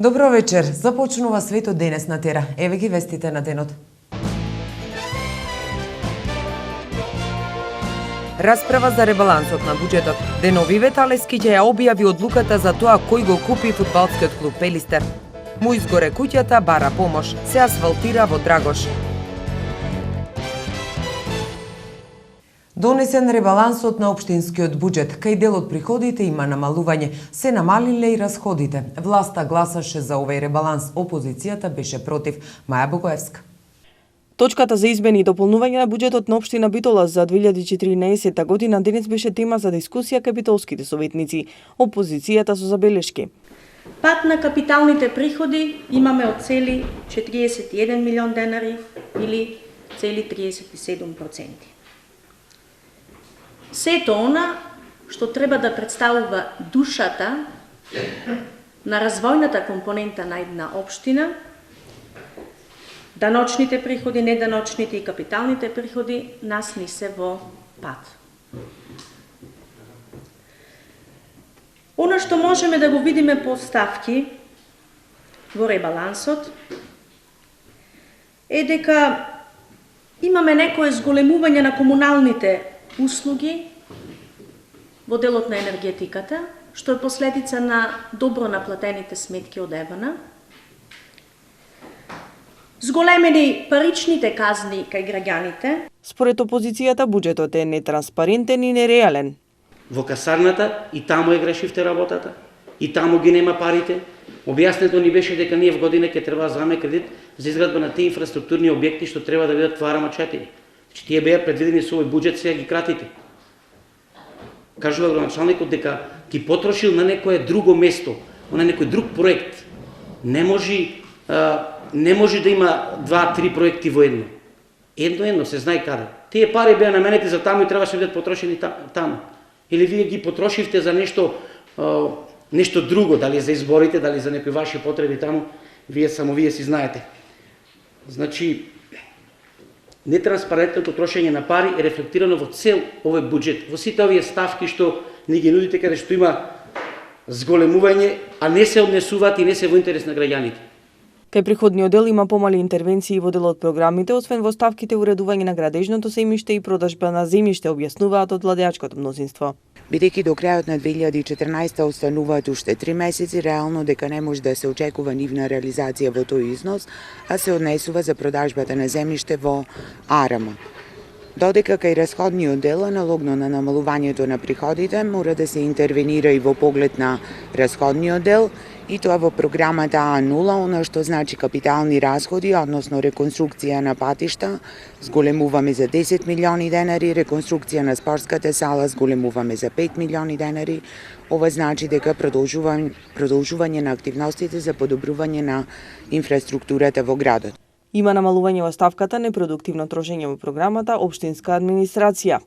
Добро вечер. Започнува светот денес на Тера. Еве ги вестите на денот. Расправа за ребалансот на буџетот. Денови Веталески ќе ја објави одлуката за тоа кој го купи фудбалскиот клуб Пелистер. Му изгоре куќата, бара помош. Се асфалтира во Драгош. Донесен ребалансот на општинскиот буџет, кај дел од приходите има намалување, се намалиле и расходите. Власта гласаше за овој ребаланс, опозицијата беше против. Маја Богоевска. Точката за измени и дополнување на буџетот на општина Битола за 2014 година денес беше тема за дискусија капитолските советници. Опозицијата со забелешки. Пат на капиталните приходи имаме од цели 41 милион денари или цели 37%. Сето она што треба да представува душата на развојната компонента на една општина, даночните приходи, неданочните и капиталните приходи, нас ни се во пат. Она што можеме да го видиме по ставки во ребалансот е дека имаме некое зголемување на комуналните услуги во делот на енергетиката, што е последица на добро наплатените сметки од ЕБН. Зголемени паричните казни кај граѓаните. Според опозицијата буџетот е нетранспарентен и нереален. Во касарната и таму е грешивте работата, и таму ги нема парите. Објаснето ни беше дека ние в година ќе треба да земеме кредит за изградба на тие инфраструктурни објекти што треба да бидат Тварама 4. Че тие беа предвидени со овој буџет, сега ги кратите. Кажува градоначалникот дека ги потрошил на некое друго место, на некој друг проект. Не може да има 2-3 проекти во едно. Едно се знае каде. Тие пари беа наменети за таму и требаше да бидат потрошени таму. Или вие ги потрошивте за нешто друго, дали за изборите, дали за некои ваши потреби таму, вие си знаете. Значи, нетранспарентното трошење на пари е рефлектирано во цел овој буџет. Во сите овие ставки што ни ги нудите, каде што има зголемување, а не се однесуваат и не се во интерес на граѓаните. Кај приходниот дел има помали интервенции во делот програмите, освен во ставките уредување на градежното земјиште и продажба на земјиште, објаснуваат од владеачкото мнозинство. Бидејќи до крајот на 2014 остануваат уште 3 месеци, реално дека не може да се очекува нивна реализација во тој износ, а се однесува за продажбата на земјиште во АРМ. Додека кај расходниот дел аналогно на намалувањето на приходите мора да се интервенира и во поглед на расходниот дел, и тоа во програмата А0, она што значи капитални расходи, односно реконструкција на патишта, зголемуваме за 10 милиони денари, реконструкција на спортската сала зголемуваме за 5 милиони денари. Ова значи дека продолжување на активностите за подобрување на инфраструктурата во градот. Има намалување во ставката непродуктивно трошење во програмата Општинска администрација.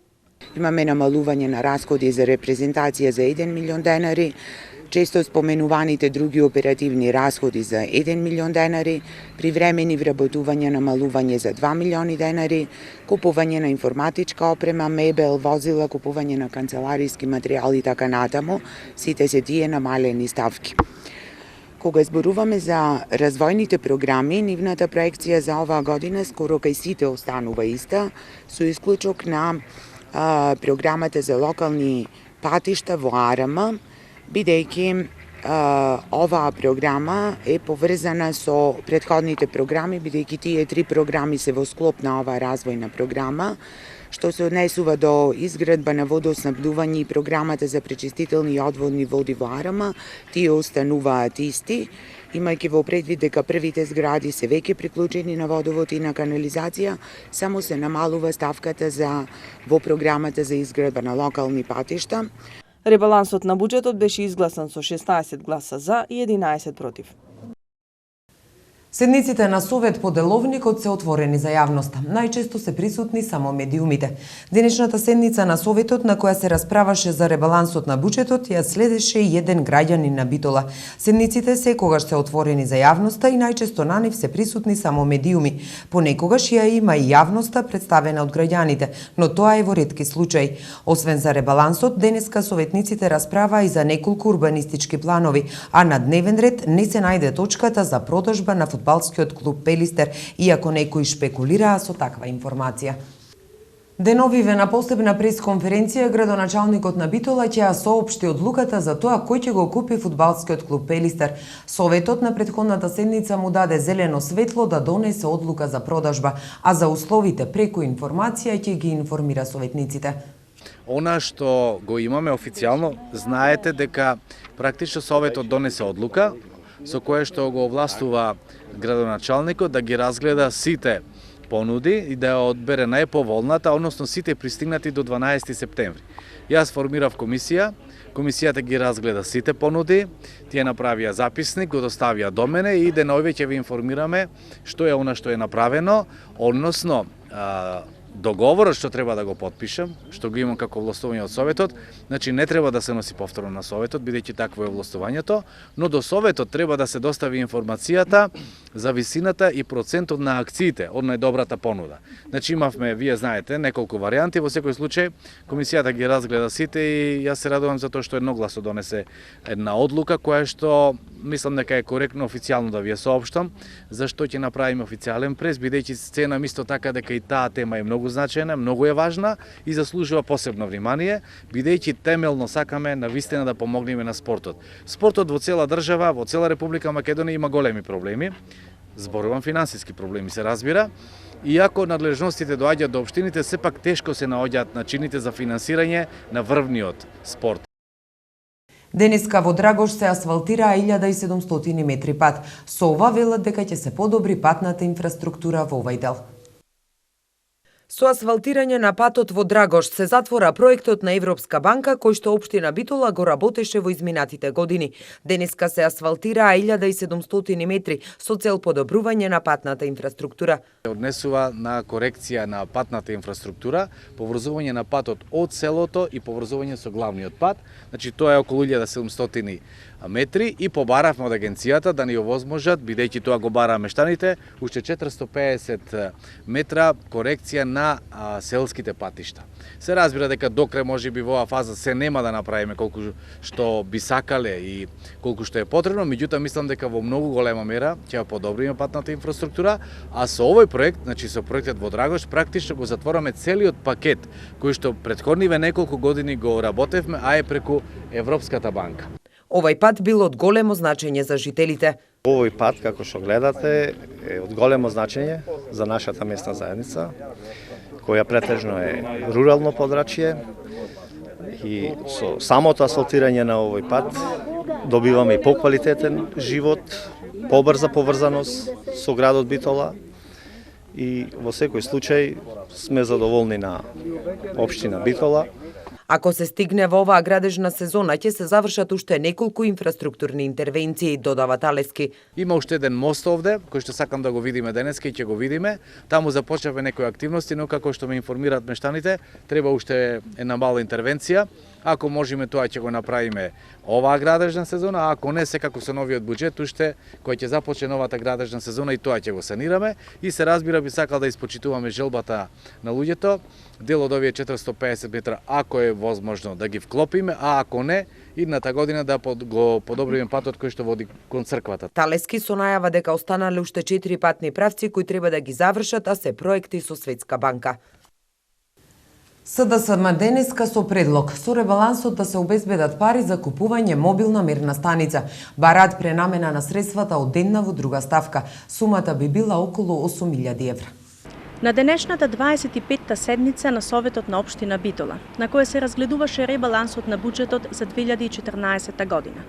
Имаме намалување на расходи за репрезентација за 1 милион денари, често споменуваните други оперативни расходи за 1 милион денари, привремени вработување намалување за 2 милиони денари, купување на информатичка опрема, мебел, возила, купување на канцелариски материјали и така натаму, сите се тие намалени ставки. Кога зборуваме за развојните програми, нивната проекција за оваа година скоро кај сите останува иста, со исклучок на програмата за локални патишта во АРМ, бидејќи оваа програма е поврзана со претходните програми, бидејќи тие 3 програми се во склоп на оваа развојна програма, што се однесува до изградба на водоснабдување и програмата за пречистителни и одводни води во АРМ, тие остануваат исти, имајќи во предвид дека првите згради се веќе приклучени на водовод и на канализација, само се намалува ставката во програмата за изградба на локални патишта. Ребалансот на буџетот беше изгласан со 16 гласа за и 11 против. Седниците на Совет по деловникот се отворени за јавноста. Најчесто се присутни само медиумите. Денешната седница на Советот, на која се расправаше за ребалансот на буџетот, ја следеше и еден граѓанин на Битола. Седниците секогаш се отворени за јавноста и најчесто на нив се присутни само медиуми. Понекогаш ја има и јавноста представена од граѓаните, но тоа е во ретки случаи. Освен за ребалансот, денеска советниците расправаа и за неколку урбанистички планови, а на дневен ред не се најде точката за продажба на фудбалскиот клуб Пелистер, иако некои шпекулираа со таква информација. Деновиве на посебна пресконференција градоначалникот на Битола ќе ја соопшти одлуката за тоа кој ќе го купи фудбалскиот клуб Пелистер. Советот на претходната седница му даде зелено светло да донесе одлука за продажба, а за условите преку информација ќе ги информира советниците. Она што го имаме официјално, знаете дека практично Советот донесе одлука со кое што го овластува градоначалникот да ги разгледа сите понуди и да ја одбере најповолната, односно сите пристигнати до 12 септември. Јас формирав комисија, комисијата ги разгледа сите понуди, тие направија записник, го доставија до мене и деновиве ќе ви информираме што е она што е направено, односно договорот што треба да го потпишам, што го имам како овластување од Советот, значи не треба да се носи повторно на Советот, бидејќи такво е овластувањето, но до Советот треба да се достави информацијата за висината и процентот на акциите од најдобрата понуда. Значи имавме, вие знаете, неколку варијанти, во секој случај комисијата ги разгледа сите и јас се радувам за тоа што едногласно донесе една одлука која што мислам дека е коректно официјално да ви ја соопштам, зашто ќе направиме официјален прес, бидејќи сцена исто така дека и таа тема е многу значајна, многу е важна и заслужува посебно внимание, бидејќи темелно сакаме навистина да помогнеме на спортот. Спортот во цела држава, во цела Република Македонија има големи проблеми, зборувам финансиски проблеми се разбира, иако надлежностите доаѓаат до општините, сепак тешко се наоѓаат начините за финансирање на врвниот спорт. Денеска во Драгош се асфалтираа 1700 метри пат. Со ова велат дека ќе се подобри патната инфраструктура во овој дел. Со асфалтирање на патот во Драгош се затвора проектот на Европска банка кој што општина Битола го работеше во изминатите години. Денеска се асфалтираа 1700 метри со цел подобрување на патната инфраструктура. Однесува на корекција на патната инфраструктура, поврзување на патот од селото и поврзување со главниот пат. Значи тоа е околу 1700 метри и побаравме од агенцијата да ни овозможат, бидејќи тоа го бараа мештаните, уште 450 метра корекција на селските патишта. Се разбира дека докрај можеби во оваа фаза се нема да направиме колку што би сакале и колку што е потребно, меѓутоа мислам дека во многу голема мера ќе ја подобриме патната инфраструктура, а со овој проект, значи со проектот во Драгош, практично го затвораме целиот пакет кој што претходниве неколку години го работевме, а е преку Европската банка. Овој пат бил од големо значење за жителите. Овој пат, како што гледате, е од големо значење за нашата местна заедница, која претежно е рурално подрачје и со самото асфалтирање на овој пат добиваме и поквалитетен живот, побрза поврзаност со градот Битола и во секој случај сме задоволни на општина Битола. Ако се стигне во оваа градежна сезона, ќе се завршат уште неколку инфраструктурни интервенции, додава Талески. Има уште еден мост овде, кој што сакам да го видиме денеска и ќе го видиме. Таму започнавме некои активности, но како што ме информираат мештаните, треба уште една мала интервенција. Ако можеме, тоа ќе го направиме оваа градежна сезона, а ако не, секако со новиот буџет, уште кој ќе започне новата градежна сезона и тоа ќе го санираме. И се разбира, би сакал да испочитуваме желбата на луѓето, дел од овие 450 метра, ако е возможно да ги вклопиме, а ако не, идната година да го подобриме патот кој што води кон црквата. Талески со најава дека останале уште 4 патни правци кои треба да ги завршат, а се проекти со Светска банка. СДСМ денеска со предлог со ребалансот да се обезбедат пари за купување мобилна мерна станица. Бараат пренамена на средствата од една во друга ставка. Сумата би била околу 8.000 евра. На денешната 25-та седница на Советот на општина Битола, на која се разгледуваше ребалансот на буџетот за 2014 година,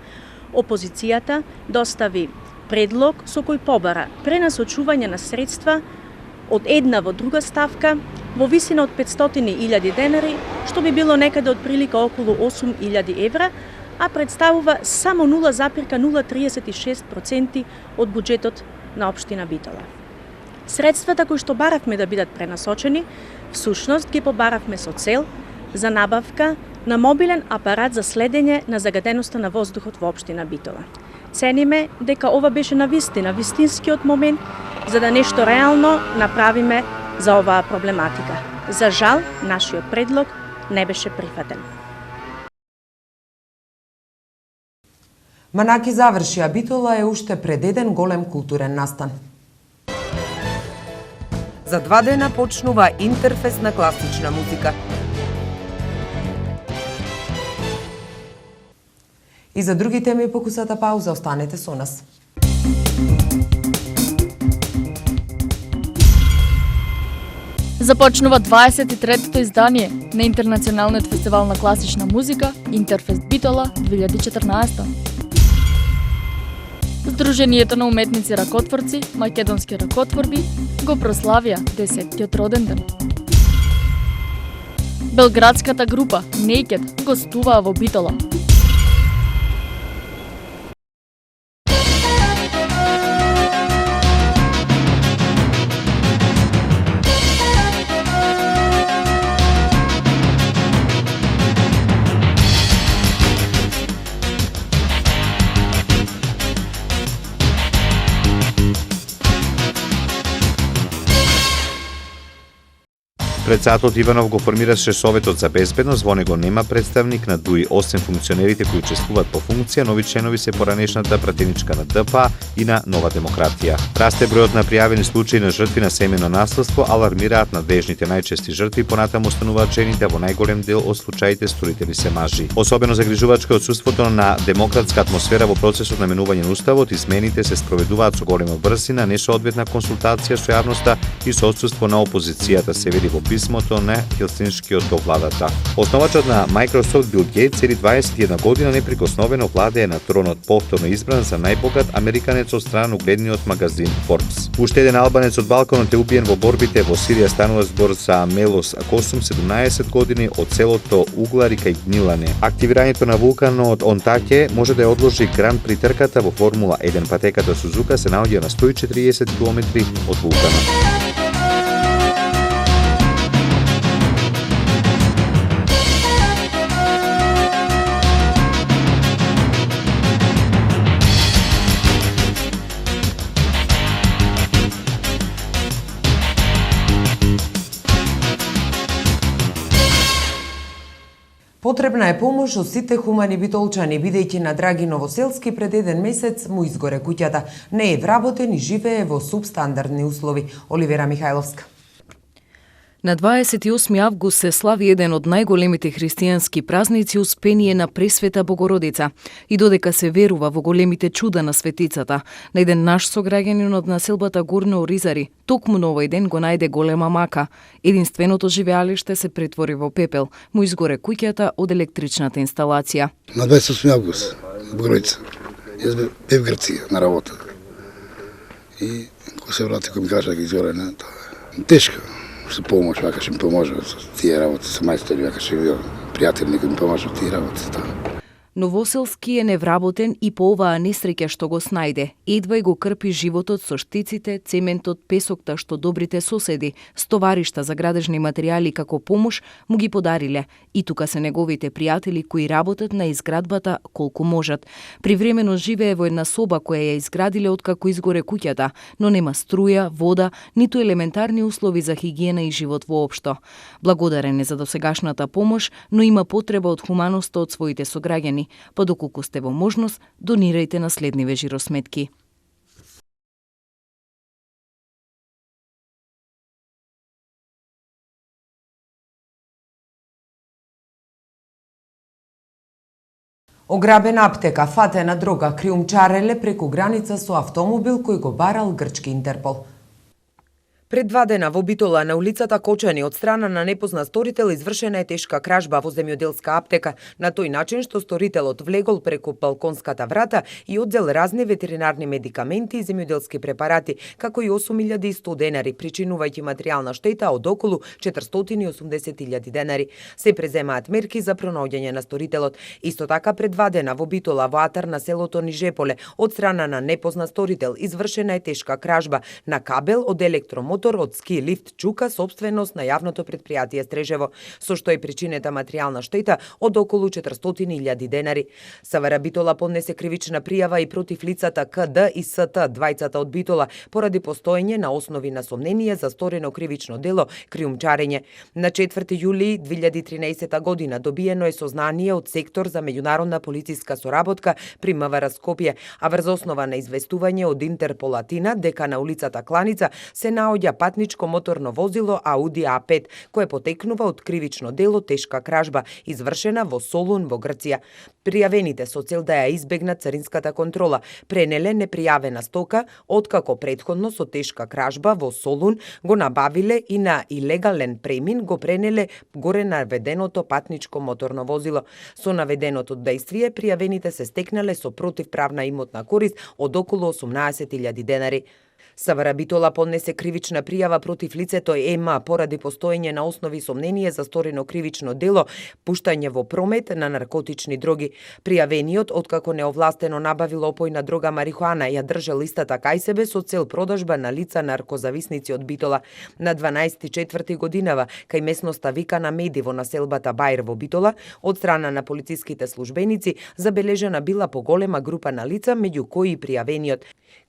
опозицијата достави предлог со кој побара пренасочување на средства од една во друга ставка во висина од 500.000 денари, што би било некаде од прилика околу 8.000 евра, а представува само 0,036% од буџетот на општина Битола. Средствата кои што баравме да бидат пренасочени, всушност ги побаравме со цел за набавка на мобилен апарат за следење на загаденоста на воздухот во општина Битола. Цениме дека ова беше навистина вистинскиот момент за да нешто реално направиме за оваа проблематика. За жал, нашиот предлог не беше прифатен. Манаки заврши, а Битола е уште пред еден голем културен настан. За 2 дена почнува Интерфест на класична музика. И за други теми по кусата пауза, останете со нас. Започнува 23-то издание на Интернационалниот фестивал на класична музика Интерфест Битола 2014. Сдруженијето на уметници ракотворци, македонски ракотворби, го прославија 10-тиот роден ден. Белградската група Naked гостуваа во Битола. Председателот Иванов го формираше Советот за безбедност, во него нема представник на ДУИ, освен функционерите кои учествуваат по функција, нови членови се поранешната пратеничка на ДПА и на Нова демократија. Расте бројот на пријавени случаи на жртви на семејно наследство, алармираат надежните. Најчести жртви понатаму остануваат жените, а во најголем дел од случаите сторители се мажи. Особено загрижувачко е отсуството на демократска атмосфера во процесот на менување на уставот, измените се спроведуваат со голема брзина, несоодветна консултација со јавноста и со отсуство на опозицијата, се вели во писмото на Хелсиншкиот до владата. Основачот на Microsoft Бил Гејтс цели 21 година неприкосновено владее на тронот, повторно избран за најбогат американец од страна на угледниот магазин Forbes. Уште еден албанец од Балканот е убиен во борбите во Сирија, станува збор за Мелос Акосум, 17 години, од селото Углари кај Гнилане. Активирањето на вулканот Онтаке може да ја одложи гран при трката во Формула 1. Патеката Сузука се наоѓа на 140 км од вулканот. Потребна е помош од сите хумани битолчани, бидејќи на Драги Новоселски пред еден месец му изгоре куќата. Не е вработен и живее во субстандардни услови. Оливера Михајловска. На 28 август се слави еден од најголемите христијански празници, Успение на Пресвета Богородица. И додека се верува во големите чуда на светицата, на еден наш сограѓанин од населбата Горно Оризари, токму на овој ден го најде голема мака. Единственото живеалиште се претвори во пепел, му изгоре куќата од електричната инсталација. На 28 август, Богородица, јас бев Грција на работа. И кога се врати, кој ми кажа дека изгоре, тешко. Со помош, вака ќе ми поможа со тие работи, со мајстори, вака ќе био пријател, некој ми поможа со тие работи. Новоселски е невработен и по оваа несреќа што го снајде. Едва и го крпи животот со штиците, цементот, песокта што добрите соседи, стоваришта за градежни материјали како помош му ги подариле. И тука се неговите пријатели кои работат на изградбата колку можат. Привремено живее во една соба која ја изградиле откако изгоре куќата, но нема струја, вода, ниту елементарни услови за хигиена и живот воопшто. Благодарен е за досегашната помош, но има потреба од хуманоста од своите сограѓани. Па доколку сте во можност, донирајте на следниве жиросметки. Ограбена аптека, фатена дрога, криумчареле преку граница со автомобил кој го барал грчки Интерпол. Пред 2 дена во Битола на улицата Кочани од страна на непознат сторител извршена е тешка кражба во земјоделска аптека, на тој начин што сторителот влегол преку балконската врата и одзел разни ветеринарни медикаменти и земјоделски препарати, како и 8.100 денари, причинувајќи материјална штета од околу 480.000 денари. Се преземаат мерки за пронаоѓање на сторителот. Исто така пред 2 дена во Битола во атар на селото Нижеполе од страна на непознат сторител извршена е тешка кражба на кабел од електромотор од ски лифт Чука, собственост на јавното предпријатие Стрежево, со што е причинета материјална штета од околу 400.000 денари. СВР Битола поднесе кривична пријава и против лицата КД и СТ, двајцата од Битола, поради постоење на основи на сомнение за сторено кривично дело криумчарење. На 4 јули 2013 година добиено е сознание од сектор за меѓународна полициска соработка при МВР Скопје, а врз основа на известување од Интерпол Атина дека на улицата Кланица се наоѓа патничко моторно возило Ауди А5, кое потекнува од кривично дело тешка кражба, извршена во Солун во Грција. Пријавените со цел да ја избегнат царинската контрола пренеле непријавена стока, откако претходно со тешка кражба во Солун го набавиле и на илегален премин го пренеле горе наведеното патничко моторно возило. Со наведеното дејствие пријавените се стекнале со противправна имотна корист од околу 18.000 денари. СВР Битола поднесе кривична пријава против лицето ЕМА поради постоење на основи сомнение за сторено кривично дело пуштање во промет на наркотични дроги. Пријавениот, откако неовластено набавил опојна дрога марихуана, ја држал истата кај себе со цел продажба на лица наркозависници од Битола. На 12.4 годинава, кај местноста Викана Меди во населбата Бајр во Битола, од страна на полициските службеници, забележана била поголема група на лица, меѓу кои и пријавениот.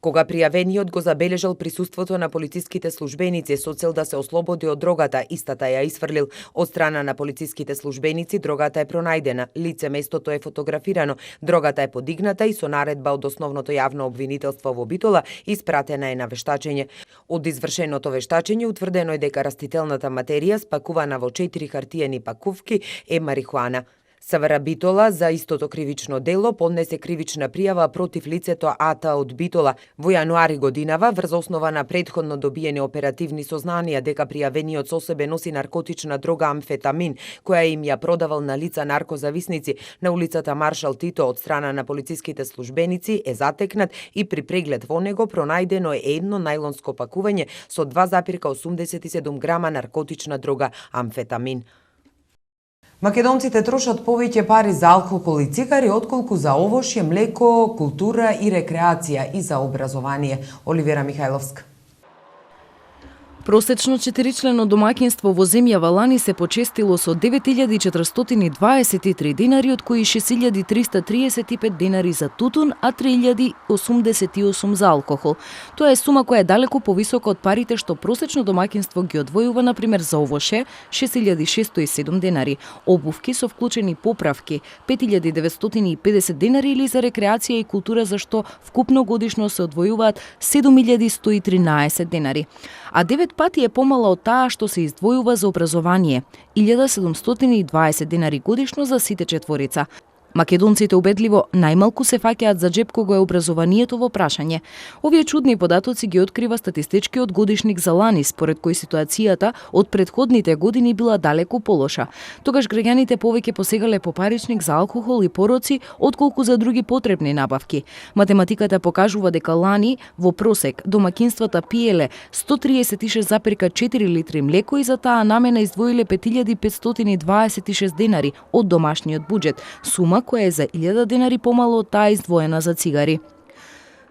Кога пријавениот го забележал присуството на полициските службеници со цел да се ослободи од дрогата, истата ја исфрлил. Од страна на полициските службеници дрогата е пронајдена, лице местото е фотографирано, дрогата е подигната и со наредба од основното јавно обвинителство во Битола испратена е на вештачење. Од извршеното вештачење утврдено е дека растителната материја спакувана во 4 хартиени пакувки е марихуана. СВР Битола за истото кривично дело поднесе кривична пријава против лицето АТА од Битола. Во јануари годинава, врз основа на претходно добиени оперативни сознанија дека пријавениот со себе носи наркотична дрога амфетамин, која им ја продавал на лица наркозависници на улицата Маршал Тито од страна на полициските службеници, е затекнат и при преглед во него пронајдено е едно најлонско пакување со 2,87 грама наркотична дрога амфетамин. Македонците трошат повеќе пари за алкохол и цигари отколку за овошје, млеко, култура и рекреација и за образование. Оливера Михајловска. Просечно 4-члено домаќинство во земјава лани се почестило со 9.423 денари, од кои 6.335 денари за тутун, а 3.088 за алкохол. Тоа е сума која е далеку повисока од парите што просечно домаќинство ги одвојува, например, за овоше 6.607 денари, обувки со вклучени поправки 5.950 денари или за рекреација и култура за што вкупно годишно се одвојуваат 7.113 денари. А 9 пати е помала од таа што се издвојува за образование, 1.720 денари годишно за сите четворица. Македонците убедливо најмалку се фаќаат за џеб кога е образованието во прашање. Овие чудни податоци ги открива статистичкиот годишник за лани, според кој ситуацијата од претходните години била далеку полоша. Тогаш граѓаните повеќе посегале по паричник за алкохол и пороци отколку за други потребни набавки. Математиката покажува дека лани во просек домаќинствата пиеле 136,4 литри млеко и за таа намена издвоиле 5.526 денари од домашниот буџет, сума која е за 1.000 денари помало од таа издвоена за цигари.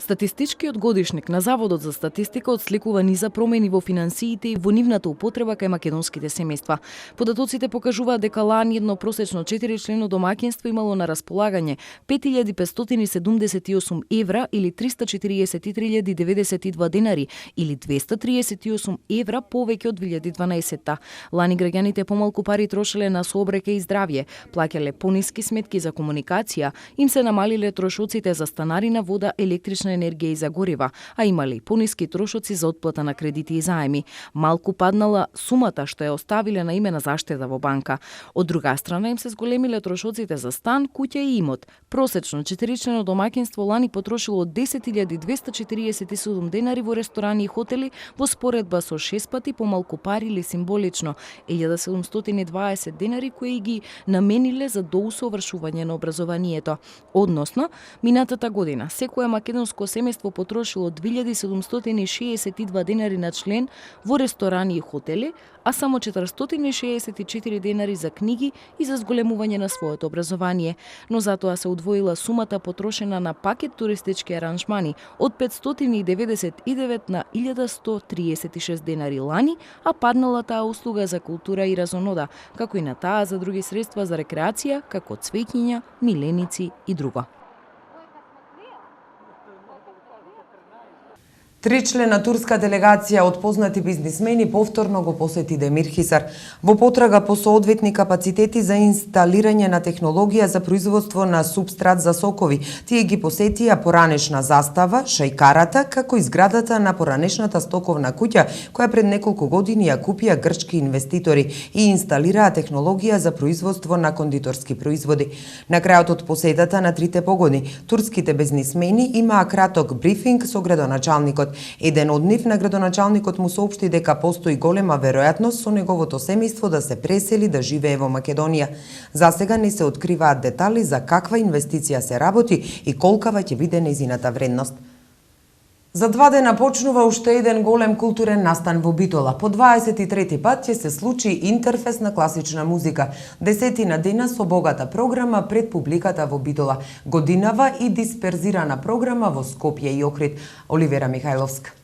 Статистичкиот годишник на Заводот за статистика отсликува низа промени во финансиите и во нивната употреба кај македонските семејства. Податоците покажуваат дека лани едно просечно 4-члено домаќинство имало на располагање 5.578 евра или 343.092 денари или 238 евра повеќе од 2012-та. Лани граѓаните помалку пари трошеле на сообраќај и здравје, плаќале пониски сметки за комуникација, им се намалиле трошоците за станарина, вода, електрична енергија и за горива, а имале и пониски трошоци за отплата на кредити и заеми. Малку паднала сумата што ја оставиле на име на заштеда во банка. Од друга страна им се зголемиле трошоците за стан, куќа и имот. Просечно 4-члено домаќинство лани потрошило 10.247 денари во ресторани и хотели, во споредба со 6 пати помалку пари или символично 1.720 денари кои ги намениле за доусовршување на образованието. Односно, минатата година секое македонско семејство потрошило 2.762 денари на член во ресторани и хотели, а само 464 денари за книги и за зголемување на своето образование. Но затоа се удвоила сумата потрошена на пакет туристички аранжмани од 599 на 1136 денари лани, а паднала таа услуга за култура и разонода, како и на таа за други средства за рекреација, како цвеќиња, миленици и друго. Тричлена турска делегација од познати бизнисмени повторно го посети Демир Хисар во потрага по соодветни капацитети за инсталирање на технологија за производство на супстрат за сокови. Тие ги посетија поранешна застава, шајкарата, како и зградата на поранешната стоковна куќа, која пред неколку години ја купија грчки инвеститори и инсталираа технологија за производство на кондиторски производи. На крајот од посетата на трите погоди, турските бизнисмени имаа краток брифинг со градоначалникот. Еден од нив на градоначалникот му соопшти дека постои голема веројатност со неговото семејство да се пресели да живее во Македонија. Засега не се откриваат детали за каква инвестиција се работи и колкава ќе биде нејзината вредност. За 2 дена почнува уште еден голем културен настан во Битола. По 23 пат ќе се случи интерфест на класична музика. 10 дена со богата програма пред публиката во Битола. Годинава и дисперзирана програма во Скопје и Охрид. Оливера Михајловска.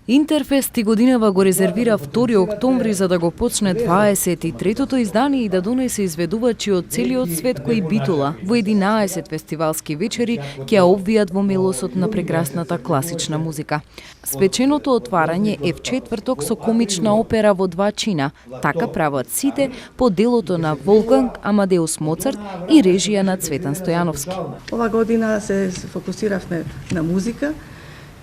Интерфест и годинава го резервира 2 октомври за да го почне 23-тото издание и да донесе изведувачи од целиот свет кои Битола во 11 фестивалски вечери ќе ја обвијат во мелосот на прекрасната класична музика. Свеченото отварање е в четврток со комична опера во 2 чина. Така прават сите по делото на Волфганг Амадеус Моцарт и режија на Цветан Стојановски. Ова година се фокусиравме на музика.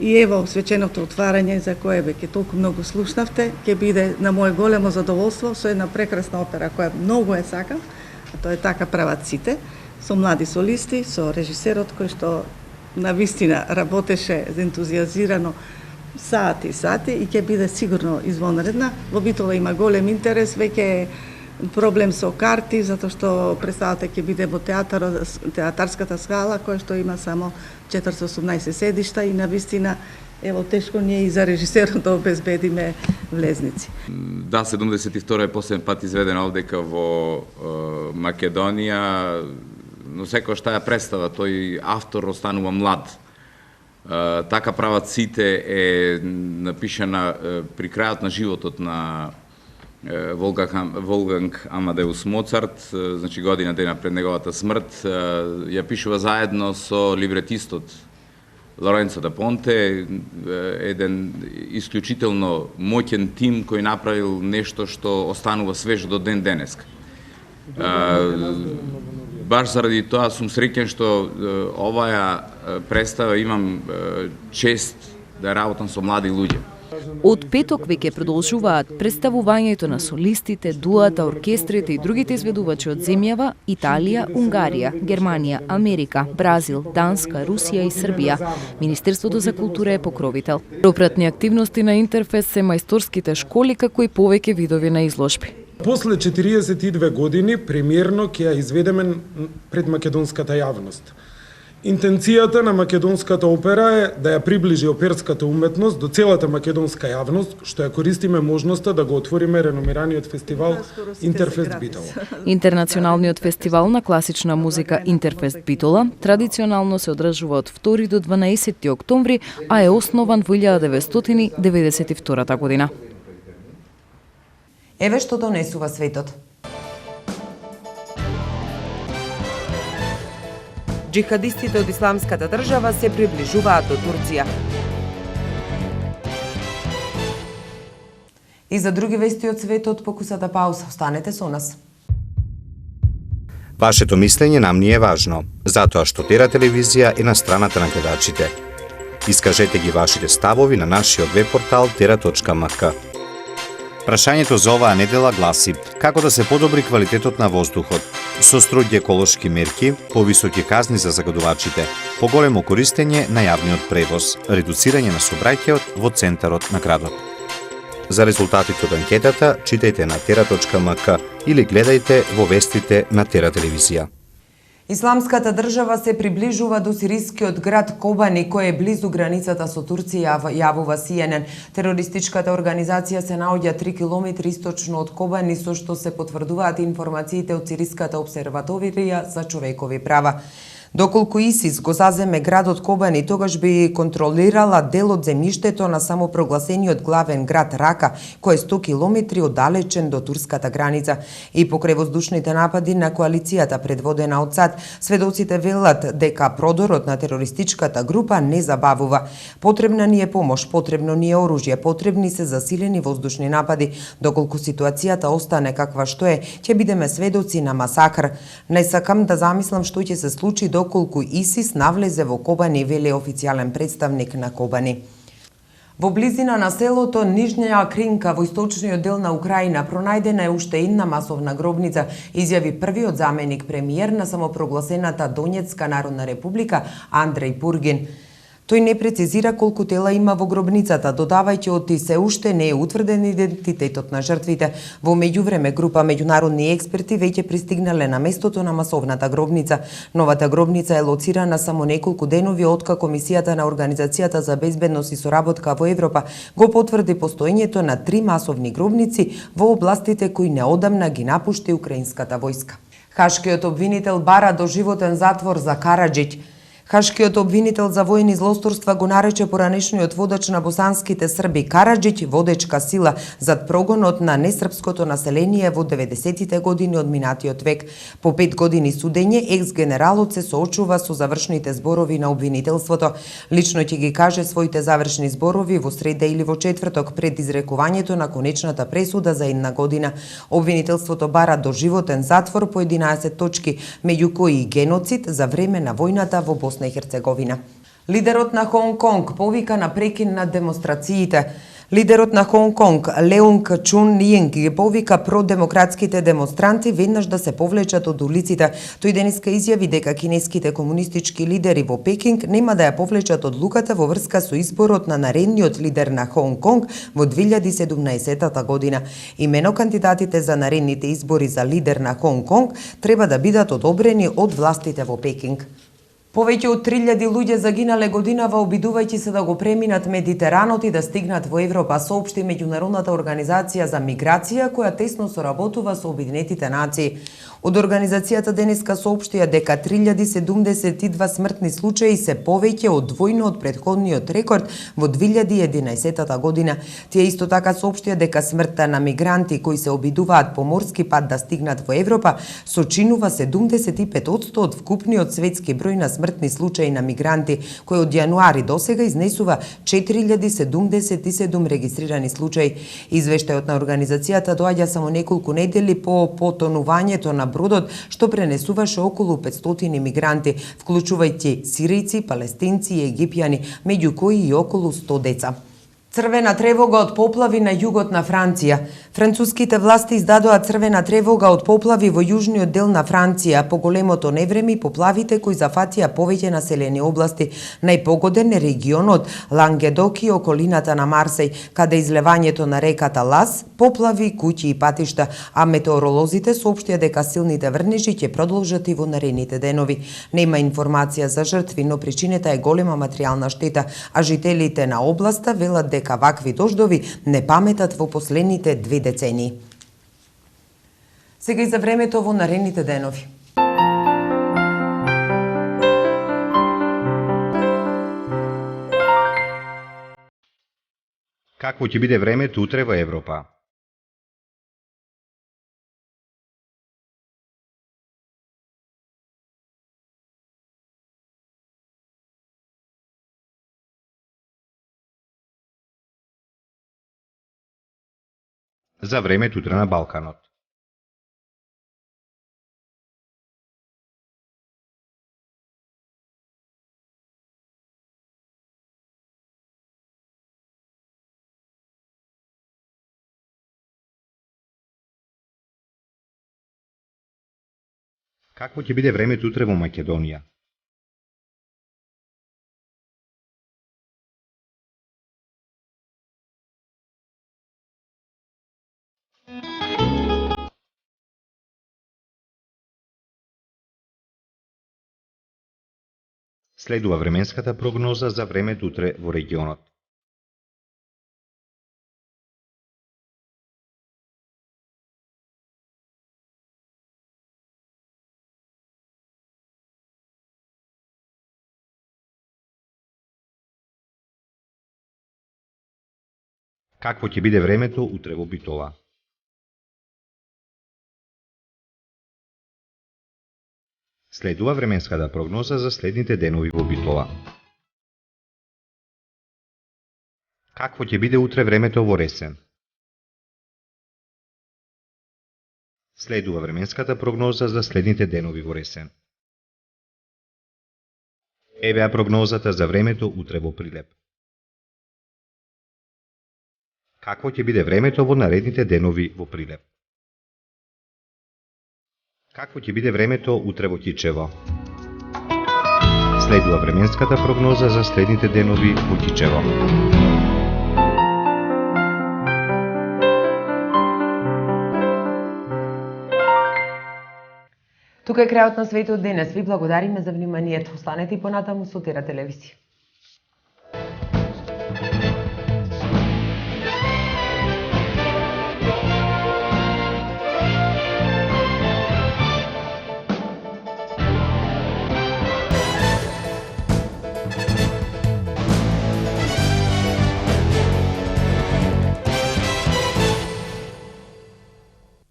И ево свеченото отварање за кое веќе толку многу слушнавте, ќе биде на моје големо задоволство со една прекрасна опера која многу е сакам, а тоа е Така прават сите, со млади солисти, со режисерот кој што навистина работеше ентузиазирано сати и сати и ќе биде сигурно извонредна. Во Битола има голем интерес, веќе проблем со карти, затоа што представата ќе биде во театарската скала, која што има само 418 седишта и навистина ево тешко ние и за режисерот да обезбедиме влезници. Да, 72 е последен пат изведена овдека во Македонија, но секој што ја представа, тој автор останува млад. Така прават сите е напишана при крајот на животот на Волфганг Амадеус Моцарт, значи година дена пред неговата смрт, ја пишува заедно со либретистот Лоренцо да Понте, еден исклучително моќен тим кој направил нешто што останува свежо до ден денеска. Баш заради тоа сум среќен што оваа представа имам чест да работам со млади луѓе. Од петок веќе продолжуваат представувањето на солистите, дуата, оркестрите и другите изведувачи од земјава Италија, Унгарија, Германија, Америка, Бразил, Данска, Русија и Србија. Министерството за култура е покровител. Пропратни активности на Интерфест се мајсторските школи како и повеќе видови на изложби. После 42 години премиерно ќе ја изведеме пред македонската јавност. Интенцијата на македонската опера е да ја приближи оперската уметност до целата македонска јавност, што ја користиме можноста да го отвориме реномираниот фестивал Интерфест Битола. Интернационалниот фестивал на класична музика Интерфест Битола традиционално се одржува од 2 до 12 октомври, а е основан во 1992 година. Еве што донесува светот. Джихадистите од Исламската држава се приближуваат до Турција. И за други вести од светот, покусата пауза. Останете со нас. Вашето мислење нам ни е важно, затоа што Тера телевизија е на страната на гледачите. Искажете ги вашите ставови на нашиот веб-портал tera.mk. Прашањето за оваа недела гласи: како да се подобри квалитетот на воздухот? Со строги еколошки мерки, повисоки казни за загадувачите, поголемо користење на јавниот превоз, редуцирање на сообраќајот во центарот на градот. За резултатите од анкетата читајте на tera.mk или гледајте во вестите на Тера телевизија. Исламската држава се приближува до сирискиот град Кобани, кој е близу границата со Турција, јавува CNN. Терористичката организација се наоѓа 3 километри источно од Кобани, со што се потврдуваат информациите од Сириската обсерваторија за човекови права. Доколку ИСИС го заземе градот Кобани, тогаш би контролирала дел од земјиштето на самопрогласениот главен град Рака, кој е 100 километри оддалечен до турската граница. И покрај воздушните напади на коалицијата предводена од САД, сведоците велат дека продорот на терористичката група не забавува. Потребна ни е помош, потребно ни е оружје, потребни се засилени воздушни напади. Доколку ситуацијата остане каква што е, ќе бидеме сведоци на масакр. Не сакам да замислам што ќе се случи доколку ИСИС навлезе во Кобани, вели официјален представник на Кобани. Во близина на селото Нижња Кринка во источниот дел на Украина пронајдена е уште една масовна гробница, изјави првиот заменик премиер на самопрогласената Донецка народна република Андреј Пургин. Тој не прецизира колку тела има во гробницата, додавајќи оти се уште не е утврден идентитетот на жртвите. Во меѓувреме група меѓународни експерти веќе пристигнале на местото на масовната гробница. Новата гробница е лоцирана само неколку денови откако Комисијата на Организацијата за безбедност и соработка во Европа го потврди постоењето на 3 масовни гробници во областите кои неодамна ги напушти украинската војска. Хашкиот обвинител бара доживотен затвор за Караџиќ. Хашкиот обвинител за војни злосторства го нарече поранешниот водач на босанските срби Караџиќ водечка сила зад прогонот на несрпското население во 90-тите години од минатиот век. По 5 години судење, екс-генералот се соочува со завршните зборови на обвинителството. Лично ќе ги каже своите завршни зборови во среда или во четврток пред изрекувањето на конечната пресуда за една година. Обвинителството бара доживотен затвор по 11 точки, меѓу кои и геноцид за време на војната во Босна и Херцеговина. Лидерот на Хонг Конг повика на прекин на демонстрациите. Лидерот на Хонг Конг, Леунг Чун Јинг, ги повика продемократските демонстранти веднаш да се повлечат од улиците. Тој денеска изјави дека кинеските комунистички лидери во Пекинг нема да ја повлечат одлуката во врска со изборот на наредниот лидер на Хонг Конг во 2017 година. Имено кандидатите за наредните избори за лидер на Хонг Конг треба да бидат одобрени од властите во Пекинг. Повеќе од 3000 луѓе загинале годинава обидувајќи се да го преминат Медитеранот и да стигнат во Европа, соопшти Меѓународната организација за миграција, која тесно соработува со Обединетите нации. Од организацијата денеска соопштија дека 3072 смртни случаи се повеќе од двојно од претходниот рекорд во 2011 година. Тие исто така соопштија дека смртта на мигранти кои се обидуваат по морски пат да стигнат во Европа сочинува 75% од вкупниот светски број на смртни случаи на мигранти, кој од јануари до сега изнесува 4077 регистрирани случаи. Извештајот на организацијата доаѓа само неколку недели по потонувањето на бродот, што пренесуваше околу 500 мигранти, вклучувајќи сиријци, палестинци и египјани, меѓу кои и околу 100 деца. Црвена тревога од поплави на југот на Франција. Француските власти издадоа црвена тревога од поплави во јужниот дел на Франција по големото невреме и поплавите кои зафатија повеќе населени области. Најпогоден е регионот Лангедок и околината на Марсеј, каде излевањето на реката Лас поплави куќи и патишта, а метеоролозите соопштија дека силните врнежи ќе продолжат и во наредните денови. Нема информација за жртви, но причината е голема материјална штета, а жителите на областа велат дека вакви дождови не паметат во последните 2 децении. Сега и за времето во наредните денови. Какво ќе биде времето утре во Европа? За времето утре на Балканот. Какво ќе биде времето утре во Македонија? Следува временската прогноза за времето утре во регионот. Какво ќе биде времето утре во Битола? Следува временската прогноза за следните денови во Битола. Какво ќе биде утре времето во Ресен? Следува временската прогноза за следните денови во Ресен. Евеа прогнозата за времето утре во Прилеп. Какво ќе биде времето во наредните денови во Прилеп? Какво ќе биде времето утре во Кичево? Следува временската прогноза за следните денови во Кичево. Тука е крајот на светот денес. Ви благодариме за вниманието. Останете и понатаму со Тера телевизија.